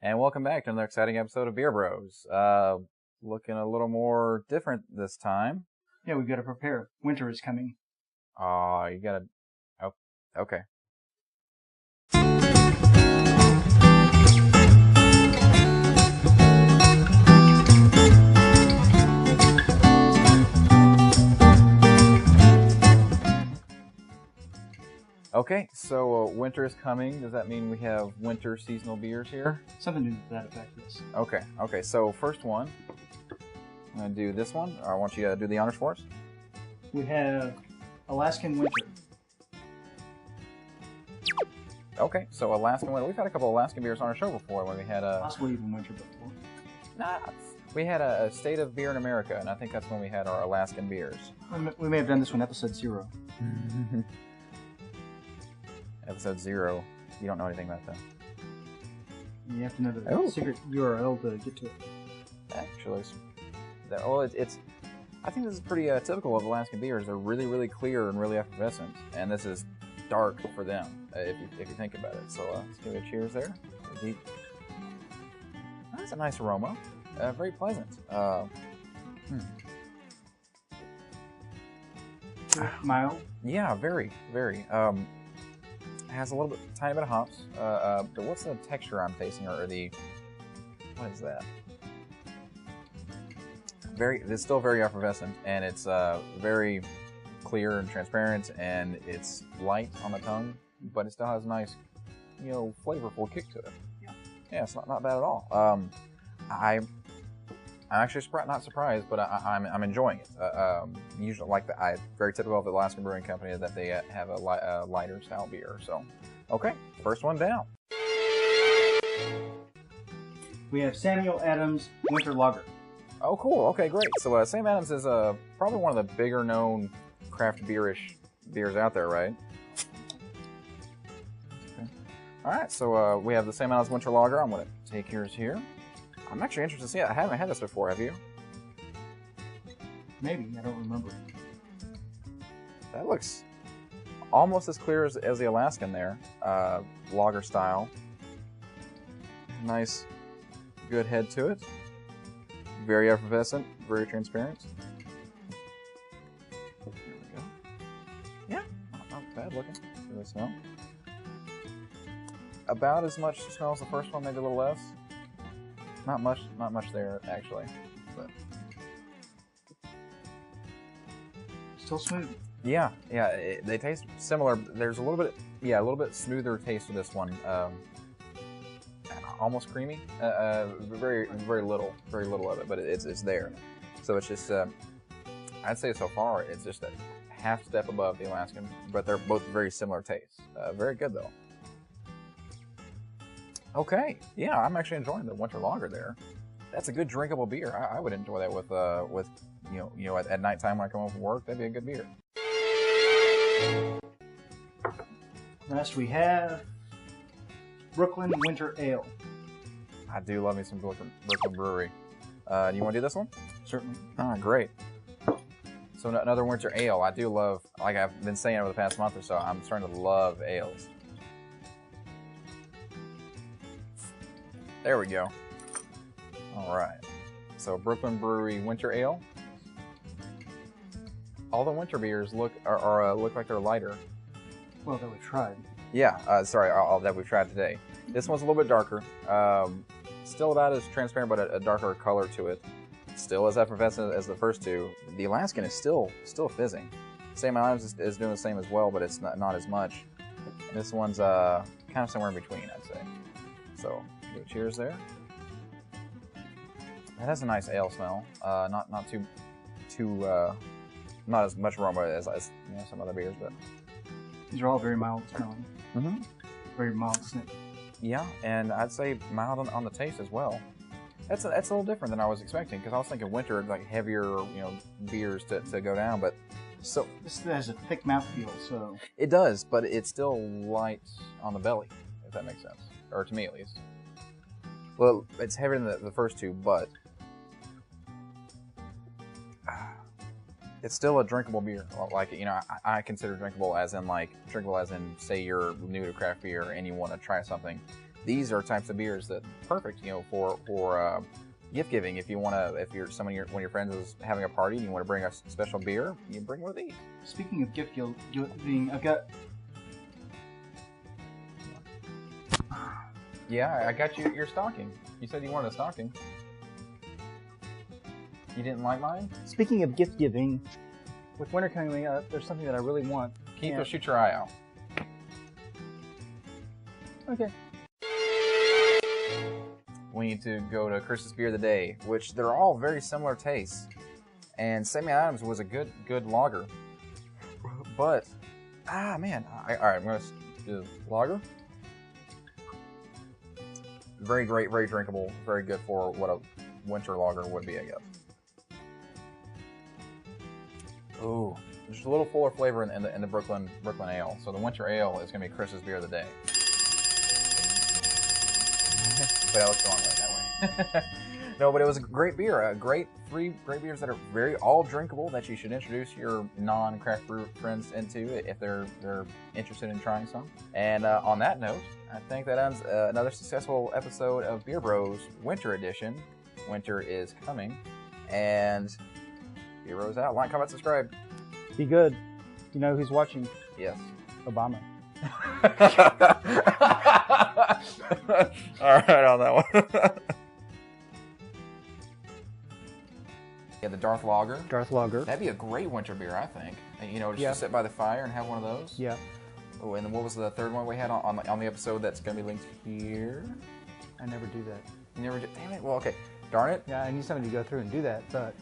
And welcome back to another exciting episode of Beer Bros. Looking a little more different this time. Yeah, we've got to prepare. Winter is coming. You gotta... Oh, okay. Okay, so winter is coming. Does that mean we have winter seasonal beers here? Something to that effect, yes. Okay, so first one. I'm going to do this one. I want you to do the honors for us. We have Alaskan Winter. Okay, so Alaskan Winter. We've had a couple of Alaskan beers on our show before when we had a... Possibly even winter before. Nah, we had a State of Beer in America, and I think that's when we had our Alaskan beers. We may have done this one episode 0. Episode 0. You don't know anything about that. You have to know the secret URL to get to it. Actually, it's. I think this is pretty typical of Alaskan beers. They're really, really clear and really effervescent, and this is dark for them if you think about it. So let's give it a cheers there. That's a nice aroma. Very pleasant. Mild. Yeah, very, very. Has a little bit, tiny bit of hops. What's the texture I'm tasting, or the? What is that? It's still very effervescent, and it's very clear and transparent, and it's light on the tongue, but it still has a nice, flavorful kick to it. Yeah, it's not bad at all. I'm actually not surprised, but I'm enjoying it. Usually, very typical of the Alaskan Brewing Company that they have a lighter style beer. So, okay, first one down. We have Samuel Adams Winter Lager. Oh, cool. Okay, great. So, Sam Adams is probably one of the bigger known craft beerish beers out there, right? Okay. All right, so we have the Sam Adams Winter Lager. I'm going to take yours here. I'm actually interested to see it. I haven't had this before, have you? Maybe, I don't remember. That looks almost as clear as the Alaskan there. Lager style. Nice, good head to it. Very effervescent, very transparent. There we go. Yeah, not bad looking. Give it a smell. About as much smell as the first one, maybe a little less. Not much there actually, but still smooth. Yeah, they taste similar. There's a little bit smoother taste to this one. Almost creamy. Very little of it, but it's there. So it's just, I'd say so far it's just a half step above the Alaskan, but they're both very similar tastes. Very good though. Okay, yeah, I'm actually enjoying the Winter Lager there. That's a good drinkable beer. I would enjoy that with at nighttime when I come home from work. That'd be a good beer. Last we have Brooklyn Winter Ale. I do love me some Brooklyn Brewery. Do you want to do this one? Certainly. Ah, great. So another winter ale. I do love, like I've been saying over the past month or so, I'm starting to love ales. There we go. All right. So Brooklyn Brewery Winter Ale. All the winter beers look like they're lighter. Well, that we've tried. Yeah. All that we've tried today. This one's a little bit darker. Still about as transparent, but a darker color to it. Still as effervescent as the first two. The Alaskan is still fizzing. Sam Adams is doing the same as well, but it's not as much. This one's kind of somewhere in between, I'd say. So. Cheers there. That has a nice ale smell. Not as much aroma as some other beers, but these are all very mild smelling. Mm-hmm. Very mild scent. Yeah, and I'd say mild on the taste as well. That's a little different than I was expecting, because I was thinking winter like heavier beers to go down, but so this has a thick mouthfeel. So it does, but it's still light on the belly, if that makes sense, or to me at least. Well, it's heavier than the first two, but it's still a drinkable beer. Like, I consider drinkable as in say you're new to craft beer and you want to try something. these are types of beers that perfect, you know, for gift giving. If you want to, if you're one of your friends is having a party and you want to bring a special beer, you bring one of these. Speaking of gift giving, I've got. Yeah, I got you your stocking. You said you wanted a stocking. You didn't like mine? Speaking of gift giving, with winter coming up, there's something that I really want. Keith, will shoot your eye out. Okay. We need to go to Chris's Beer of the Day, which they're all very similar tastes. And Sammy Adams was a good lager. But, man. Alright, I'm going to do lager. Very great, very drinkable, very good for what a winter lager would be, I guess. Ooh, just a little fuller flavor in the Brooklyn Ale. So the winter ale is going to be Chris's Beer of the Day. But I looked the wrong way that way. No, but it was a great beer. Three great beers that are very all drinkable that you should introduce your non-craft brew friends into if they're interested in trying some. And on that note, I think that ends another successful episode of Beer Bros Winter Edition. Winter is coming, and Beer Bros out. Like, comment, subscribe. Be good. You know who's watching? Yes. Obama. All right, on that one. Yeah, the Darth Lager. Darth Lager. That'd be a great winter beer, I think. And, you know, just to sit by the fire and have one of those. Yeah. Oh, and then what was the third one we had on the episode that's going to be linked here? I never do that. You never did? Damn it. Well, okay. Darn it. Yeah, I need somebody to go through and do that, but